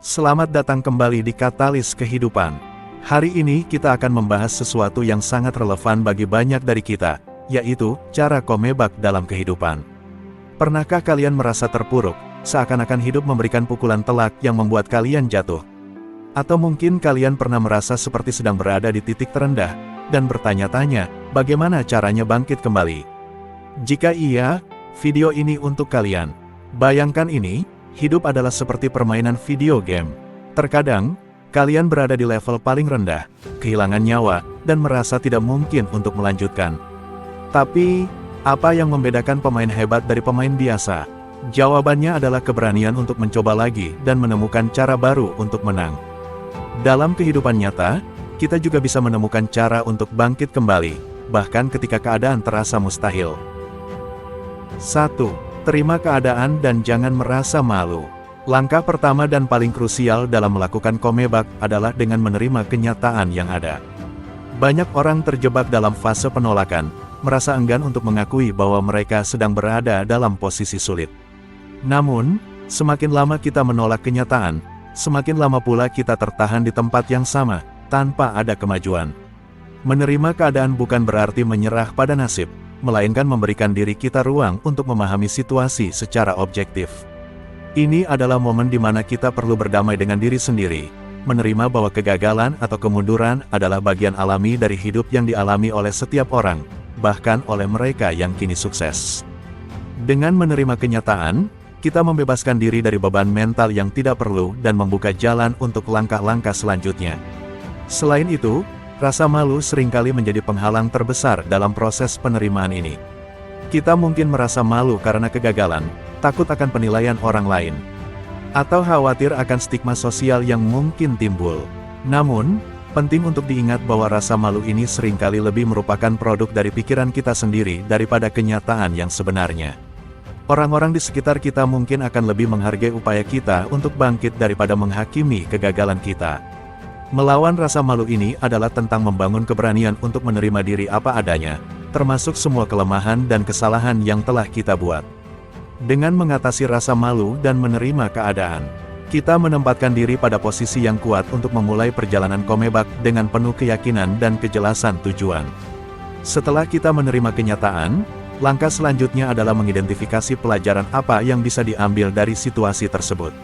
Selamat datang kembali di Katalis Kehidupan. Hari ini kita akan membahas sesuatu yang sangat relevan bagi banyak dari kita, yaitu cara komebak dalam kehidupan. Pernahkah kalian merasa terpuruk, seakan-akan hidup memberikan pukulan telak yang membuat kalian jatuh? Atau mungkin kalian pernah merasa seperti sedang berada di titik terendah, dan bertanya-tanya, bagaimana caranya bangkit kembali? Jika iya, video ini untuk kalian. Bayangkan ini, hidup adalah seperti permainan video game. Terkadang, kalian berada di level paling rendah, kehilangan nyawa, dan merasa tidak mungkin untuk melanjutkan. Tapi, apa yang membedakan pemain hebat dari pemain biasa? Jawabannya adalah keberanian untuk mencoba lagi dan menemukan cara baru untuk menang. Dalam kehidupan nyata, kita juga bisa menemukan cara untuk bangkit kembali, bahkan ketika keadaan terasa mustahil. 1. Terima keadaan dan jangan merasa malu. Langkah pertama dan paling krusial dalam melakukan komebak adalah dengan menerima kenyataan yang ada. Banyak orang terjebak dalam fase penolakan, merasa enggan untuk mengakui bahwa mereka sedang berada dalam posisi sulit. Namun, semakin lama kita menolak kenyataan, semakin lama pula kita tertahan di tempat yang sama, tanpa ada kemajuan. Menerima keadaan bukan berarti menyerah pada nasib, melainkan memberikan diri kita ruang untuk memahami situasi secara objektif. Ini adalah momen di mana kita perlu berdamai dengan diri sendiri, menerima bahwa kegagalan atau kemunduran adalah bagian alami dari hidup yang dialami oleh setiap orang, bahkan oleh mereka yang kini sukses. Dengan menerima kenyataan, kita membebaskan diri dari beban mental yang tidak perlu dan membuka jalan untuk langkah-langkah selanjutnya. Selain itu, rasa malu seringkali menjadi penghalang terbesar dalam proses penerimaan ini. Kita mungkin merasa malu karena kegagalan, takut akan penilaian orang lain, atau khawatir akan stigma sosial yang mungkin timbul. Namun, penting untuk diingat bahwa rasa malu ini seringkali lebih merupakan produk dari pikiran kita sendiri daripada kenyataan yang sebenarnya. Orang-orang di sekitar kita mungkin akan lebih menghargai upaya kita untuk bangkit daripada menghakimi kegagalan kita. Melawan rasa malu ini adalah tentang membangun keberanian untuk menerima diri apa adanya, termasuk semua kelemahan dan kesalahan yang telah kita buat. Dengan mengatasi rasa malu dan menerima keadaan, kita menempatkan diri pada posisi yang kuat untuk memulai perjalanan komebak dengan penuh keyakinan dan kejelasan tujuan. Setelah kita menerima kenyataan, langkah selanjutnya adalah mengidentifikasi pelajaran apa yang bisa diambil dari situasi tersebut.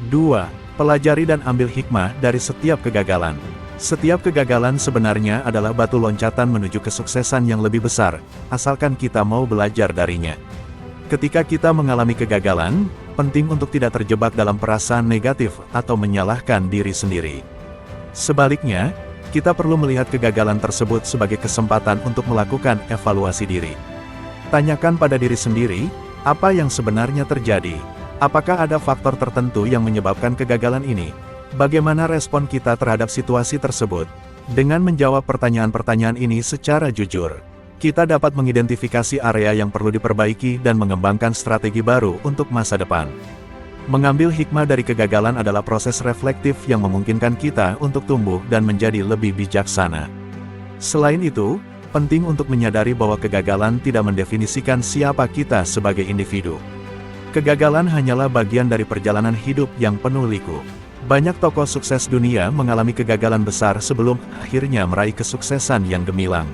2. Pelajari dan ambil hikmah dari setiap kegagalan. Setiap kegagalan sebenarnya adalah batu loncatan menuju kesuksesan yang lebih besar, asalkan kita mau belajar darinya. Ketika kita mengalami kegagalan, penting untuk tidak terjebak dalam perasaan negatif atau menyalahkan diri sendiri. Sebaliknya, kita perlu melihat kegagalan tersebut sebagai kesempatan untuk melakukan evaluasi diri. Tanyakan pada diri sendiri, apa yang sebenarnya terjadi? Apakah ada faktor tertentu yang menyebabkan kegagalan ini? Bagaimana respon kita terhadap situasi tersebut? Dengan menjawab pertanyaan-pertanyaan ini secara jujur, kita dapat mengidentifikasi area yang perlu diperbaiki dan mengembangkan strategi baru untuk masa depan. Mengambil hikmah dari kegagalan adalah proses reflektif yang memungkinkan kita untuk tumbuh dan menjadi lebih bijaksana. Selain itu, penting untuk menyadari bahwa kegagalan tidak mendefinisikan siapa kita sebagai individu. Kegagalan hanyalah bagian dari perjalanan hidup yang penuh liku. Banyak tokoh sukses dunia mengalami kegagalan besar sebelum akhirnya meraih kesuksesan yang gemilang.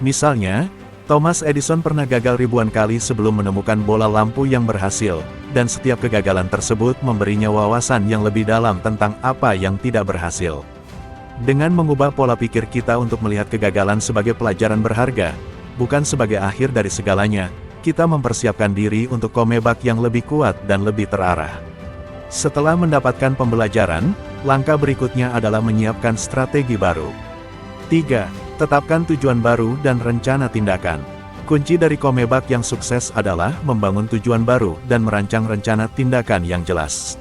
Misalnya, Thomas Edison pernah gagal ribuan kali sebelum menemukan bola lampu yang berhasil, dan setiap kegagalan tersebut memberinya wawasan yang lebih dalam tentang apa yang tidak berhasil. Dengan mengubah pola pikir kita untuk melihat kegagalan sebagai pelajaran berharga, bukan sebagai akhir dari segalanya, kita mempersiapkan diri untuk komebak yang lebih kuat dan lebih terarah. Setelah mendapatkan pembelajaran, langkah berikutnya adalah menyiapkan strategi baru. 3. Tetapkan tujuan baru dan rencana tindakan. Kunci dari komebak yang sukses adalah membangun tujuan baru dan merancang rencana tindakan yang jelas.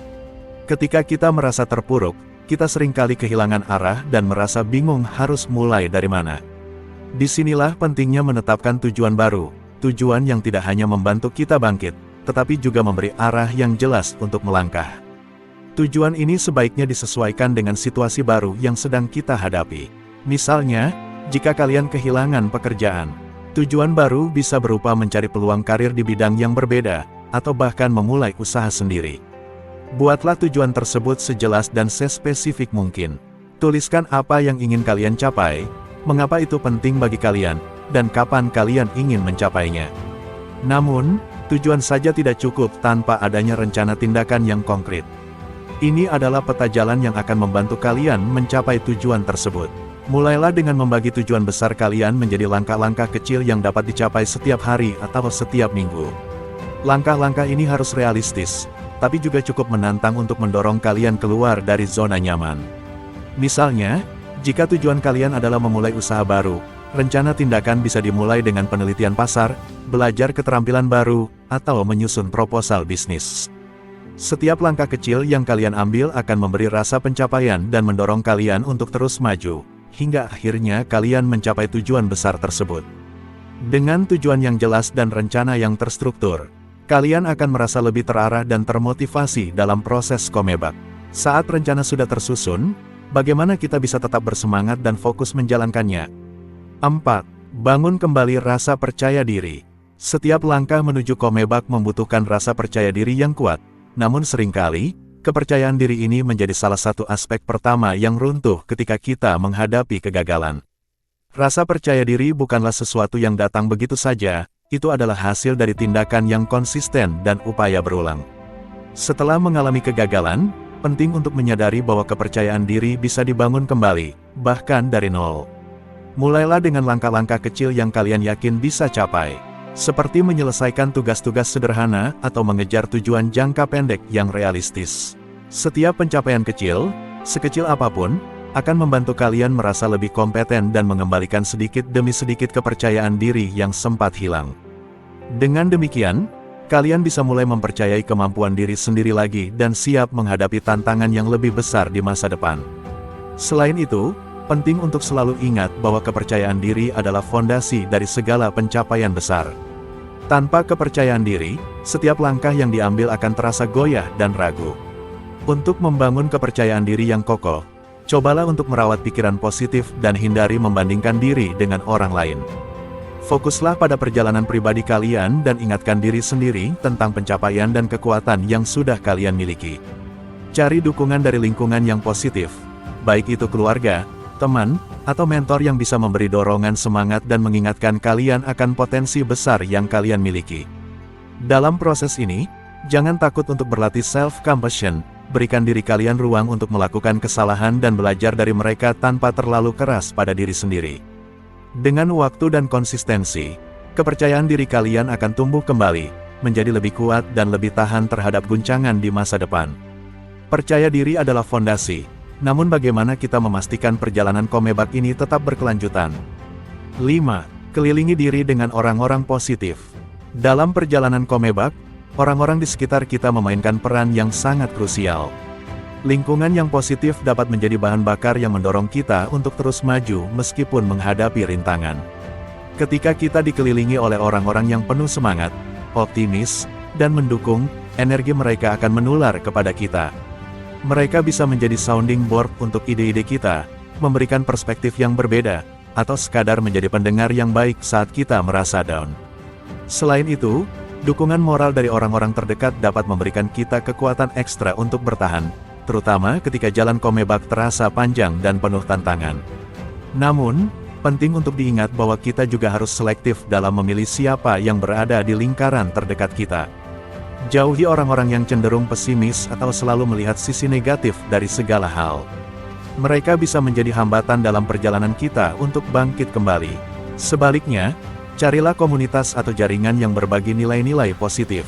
Ketika kita merasa terpuruk, kita seringkali kehilangan arah dan merasa bingung harus mulai dari mana. Disinilah pentingnya menetapkan tujuan baru. Tujuan yang tidak hanya membantu kita bangkit, tetapi juga memberi arah yang jelas untuk melangkah. Tujuan ini sebaiknya disesuaikan dengan situasi baru yang sedang kita hadapi. Misalnya, jika kalian kehilangan pekerjaan, tujuan baru bisa berupa mencari peluang karir di bidang yang berbeda, atau bahkan memulai usaha sendiri. Buatlah tujuan tersebut sejelas dan sespesifik mungkin. Tuliskan apa yang ingin kalian capai, mengapa itu penting bagi kalian, dan kapan kalian ingin mencapainya. Namun, tujuan saja tidak cukup tanpa adanya rencana tindakan yang konkret. Ini adalah peta jalan yang akan membantu kalian mencapai tujuan tersebut. Mulailah dengan membagi tujuan besar kalian menjadi langkah-langkah kecil yang dapat dicapai setiap hari atau setiap minggu. Langkah-langkah ini harus realistis, tapi juga cukup menantang untuk mendorong kalian keluar dari zona nyaman. Misalnya, jika tujuan kalian adalah memulai usaha baru, rencana tindakan bisa dimulai dengan penelitian pasar, belajar keterampilan baru, atau menyusun proposal bisnis. Setiap langkah kecil yang kalian ambil akan memberi rasa pencapaian dan mendorong kalian untuk terus maju, hingga akhirnya kalian mencapai tujuan besar tersebut. Dengan tujuan yang jelas dan rencana yang terstruktur, kalian akan merasa lebih terarah dan termotivasi dalam proses Komebak. Saat rencana sudah tersusun, bagaimana kita bisa tetap bersemangat dan fokus menjalankannya? 4. Bangun kembali rasa percaya diri. Setiap langkah menuju Komebak membutuhkan rasa percaya diri yang kuat, namun seringkali, kepercayaan diri ini menjadi salah satu aspek pertama yang runtuh ketika kita menghadapi kegagalan. Rasa percaya diri bukanlah sesuatu yang datang begitu saja, itu adalah hasil dari tindakan yang konsisten dan upaya berulang. Setelah mengalami kegagalan, penting untuk menyadari bahwa kepercayaan diri bisa dibangun kembali, bahkan dari nol. Mulailah dengan langkah-langkah kecil yang kalian yakin bisa capai. Seperti menyelesaikan tugas-tugas sederhana atau mengejar tujuan jangka pendek yang realistis. Setiap pencapaian kecil, sekecil apapun, akan membantu kalian merasa lebih kompeten dan mengembalikan sedikit demi sedikit kepercayaan diri yang sempat hilang. Dengan demikian, kalian bisa mulai mempercayai kemampuan diri sendiri lagi dan siap menghadapi tantangan yang lebih besar di masa depan. Selain itu, penting untuk selalu ingat bahwa kepercayaan diri adalah fondasi dari segala pencapaian besar. Tanpa kepercayaan diri, setiap langkah yang diambil akan terasa goyah dan ragu. Untuk membangun kepercayaan diri yang kokoh, cobalah untuk merawat pikiran positif dan hindari membandingkan diri dengan orang lain. Fokuslah pada perjalanan pribadi kalian dan ingatkan diri sendiri tentang pencapaian dan kekuatan yang sudah kalian miliki. Cari dukungan dari lingkungan yang positif, baik itu keluarga, teman, atau mentor yang bisa memberi dorongan semangat dan mengingatkan kalian akan potensi besar yang kalian miliki. Dalam proses ini, jangan takut untuk berlatih self-compassion, berikan diri kalian ruang untuk melakukan kesalahan dan belajar dari mereka tanpa terlalu keras pada diri sendiri. Dengan waktu dan konsistensi, kepercayaan diri kalian akan tumbuh kembali, menjadi lebih kuat dan lebih tahan terhadap guncangan di masa depan. Percaya diri adalah fondasi. Namun bagaimana kita memastikan perjalanan Komebak ini tetap berkelanjutan? 5. Kelilingi diri dengan orang-orang positif. Dalam perjalanan Komebak, orang-orang di sekitar kita memainkan peran yang sangat krusial. Lingkungan yang positif dapat menjadi bahan bakar yang mendorong kita untuk terus maju meskipun menghadapi rintangan. Ketika kita dikelilingi oleh orang-orang yang penuh semangat, optimis, dan mendukung, energi mereka akan menular kepada kita. Mereka bisa menjadi sounding board untuk ide-ide kita, memberikan perspektif yang berbeda, atau sekadar menjadi pendengar yang baik saat kita merasa down. Selain itu, dukungan moral dari orang-orang terdekat dapat memberikan kita kekuatan ekstra untuk bertahan, terutama ketika jalan Komebak terasa panjang dan penuh tantangan. Namun, penting untuk diingat bahwa kita juga harus selektif dalam memilih siapa yang berada di lingkaran terdekat kita. Jauhi orang-orang yang cenderung pesimis atau selalu melihat sisi negatif dari segala hal. Mereka bisa menjadi hambatan dalam perjalanan kita untuk bangkit kembali. Sebaliknya, carilah komunitas atau jaringan yang berbagi nilai-nilai positif,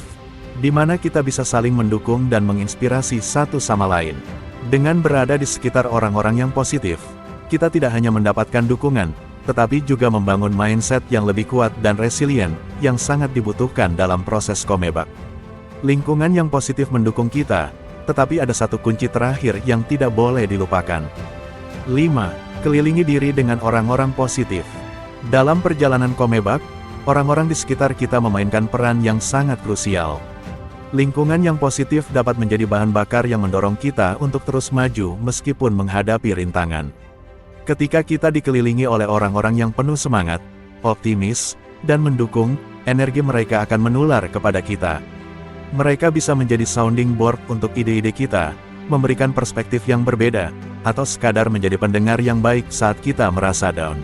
di mana kita bisa saling mendukung dan menginspirasi satu sama lain. Dengan berada di sekitar orang-orang yang positif, kita tidak hanya mendapatkan dukungan, tetapi juga membangun mindset yang lebih kuat dan resilient, yang sangat dibutuhkan dalam proses Komebak. Lingkungan yang positif mendukung kita, tetapi ada satu kunci terakhir yang tidak boleh dilupakan. 5. Kelilingi diri dengan orang-orang positif. Dalam perjalanan Komebak, orang-orang di sekitar kita memainkan peran yang sangat krusial. Lingkungan yang positif dapat menjadi bahan bakar yang mendorong kita untuk terus maju meskipun menghadapi rintangan. Ketika kita dikelilingi oleh orang-orang yang penuh semangat, optimis, dan mendukung, energi mereka akan menular kepada kita. Mereka bisa menjadi sounding board untuk ide-ide kita, memberikan perspektif yang berbeda, atau sekadar menjadi pendengar yang baik saat kita merasa down.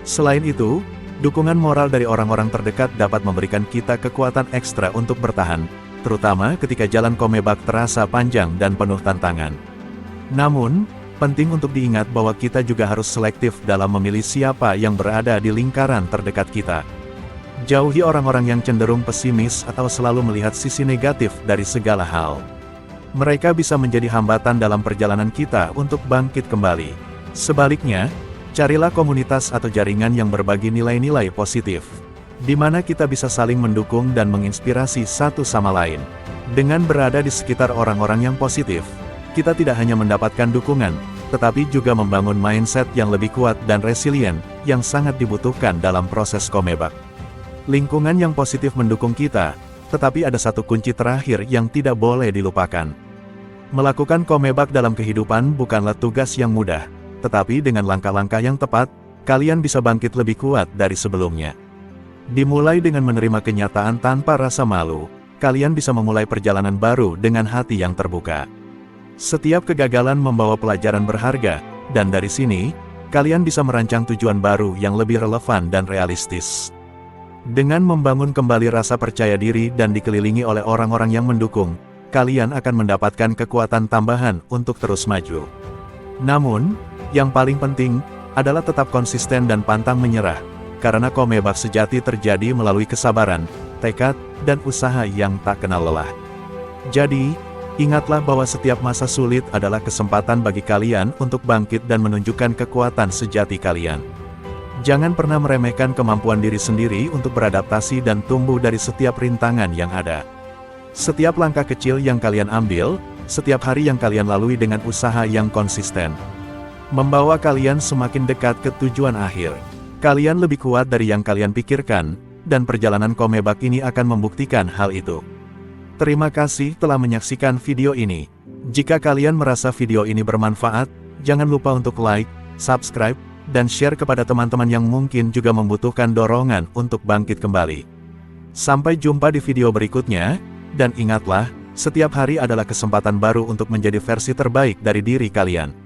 Selain itu, dukungan moral dari orang-orang terdekat dapat memberikan kita kekuatan ekstra untuk bertahan, terutama ketika jalan Komebak terasa panjang dan penuh tantangan. Namun, penting untuk diingat bahwa kita juga harus selektif dalam memilih siapa yang berada di lingkaran terdekat kita. Jauhi orang-orang yang cenderung pesimis atau selalu melihat sisi negatif dari segala hal. Mereka bisa menjadi hambatan dalam perjalanan kita untuk bangkit kembali. Sebaliknya, carilah komunitas atau jaringan yang berbagi nilai-nilai positif, di mana kita bisa saling mendukung dan menginspirasi satu sama lain. Dengan berada di sekitar orang-orang yang positif, kita tidak hanya mendapatkan dukungan, tetapi juga membangun mindset yang lebih kuat dan resilient, yang sangat dibutuhkan dalam proses Komebak. Lingkungan yang positif mendukung kita, tetapi ada satu kunci terakhir yang tidak boleh dilupakan. Melakukan Komebak dalam kehidupan bukanlah tugas yang mudah, tetapi dengan langkah-langkah yang tepat, kalian bisa bangkit lebih kuat dari sebelumnya. Dimulai dengan menerima kenyataan tanpa rasa malu, kalian bisa memulai perjalanan baru dengan hati yang terbuka. Setiap kegagalan membawa pelajaran berharga, dan dari sini, kalian bisa merancang tujuan baru yang lebih relevan dan realistis. Dengan membangun kembali rasa percaya diri dan dikelilingi oleh orang-orang yang mendukung, kalian akan mendapatkan kekuatan tambahan untuk terus maju. Namun, yang paling penting adalah tetap konsisten dan pantang menyerah, karena Komebak sejati terjadi melalui kesabaran, tekad, dan usaha yang tak kenal lelah. Jadi, ingatlah bahwa setiap masa sulit adalah kesempatan bagi kalian untuk bangkit dan menunjukkan kekuatan sejati kalian. Jangan pernah meremehkan kemampuan diri sendiri untuk beradaptasi dan tumbuh dari setiap rintangan yang ada. Setiap langkah kecil yang kalian ambil, setiap hari yang kalian lalui dengan usaha yang konsisten, membawa kalian semakin dekat ke tujuan akhir. Kalian lebih kuat dari yang kalian pikirkan, dan perjalanan Komebak ini akan membuktikan hal itu. Terima kasih telah menyaksikan video ini. Jika kalian merasa video ini bermanfaat, jangan lupa untuk like, subscribe, dan share kepada teman-teman yang mungkin juga membutuhkan dorongan untuk bangkit kembali. Sampai jumpa di video berikutnya, dan ingatlah, setiap hari adalah kesempatan baru untuk menjadi versi terbaik dari diri kalian.